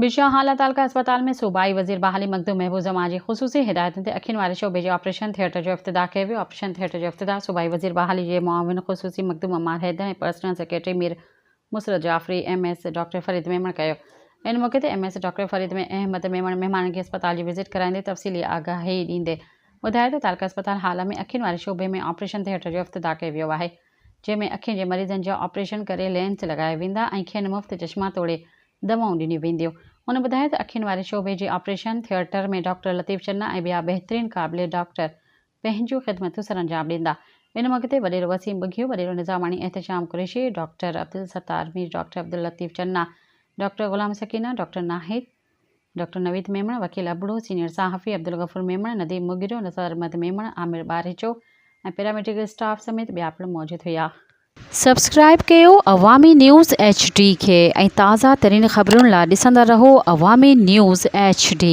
बिशाहाला तालका अस्पताल में सूबाई वज़ीर बहाली मखदूम महबूब जमा जी ख़ुसूसी हिदायतुनि ते अखियुनि वारे शोबे जे ऑपरेशन थिएटर जो इफ्तिताह कयो वियो। ऑपरेशन थिएटर जो इफ्तिताह सूबाई वज़ीर बहाली जे मुआविन ख़ुसूसी मखदूम अमार हैदर ऐं personal secretary Mir Musarrat Jafri MS doctor Farid Memon कयो। इन मौके ते MS डॉक्टर फ़रीद अहमद मेमण महिमाननि खे अस्पताल जी विज़िट कराईंदे तफ़सीली आगाही ॾींदे ॿुधायो त तालका अस्पताल हाल में अखियुनि वारे शोबे में ऑपरेशन थिएटर जो इफ्तिताह कयो वियो आहे, जंहिंमें अखियुनि जे मरीज़नि जा ऑपरेशन करे लेंस लॻाया वेंदा ऐं खेनि मुफ़्त चश्मा तोड़े दवाऊं ॾिनियूं वेंदियूं। हुन ॿुधायो त अखियुनि वारे शोबे जे ऑपरेशन थिएटर में डॉक्टर लतीफ़ चन्ना ऐं ॿिया बहितरीन क़ाबिल डॉक्टर पंहिंजूं ख़िदमतूं सरअंजाम ॾींदा। इन मौके ते वॾेरो वसीम बुघियो, वॾेरो निज़ामाणी एहतशाम कुरैशी, डॉक्टर अब्दुल सत्तार मीर, डॉक्टर अब्दुल लतीफ़ चन्ना, डॉक्टर ग़ुलाम सकीना, डॉक्टर नाहिद, डॉक्टर नवीद मेमण, वकील अबड़ो, सीनियर सहाफ़ी अब्दुल गफ़ूर मेमण, नदीम मुगिरो, नज़र अहमद मेमण, आमिर बारिचो ऐं पैरामेडिकल स्टाफ समेत ॿिया पिणु मौजूद हुआ। सब्सक्राइब कयो अवामी न्यूज़ HD खे ऐं ताज़ा तरीन ख़बरुनि लाइ ॾिसंदा रहो अवामी न्यूज़ HD।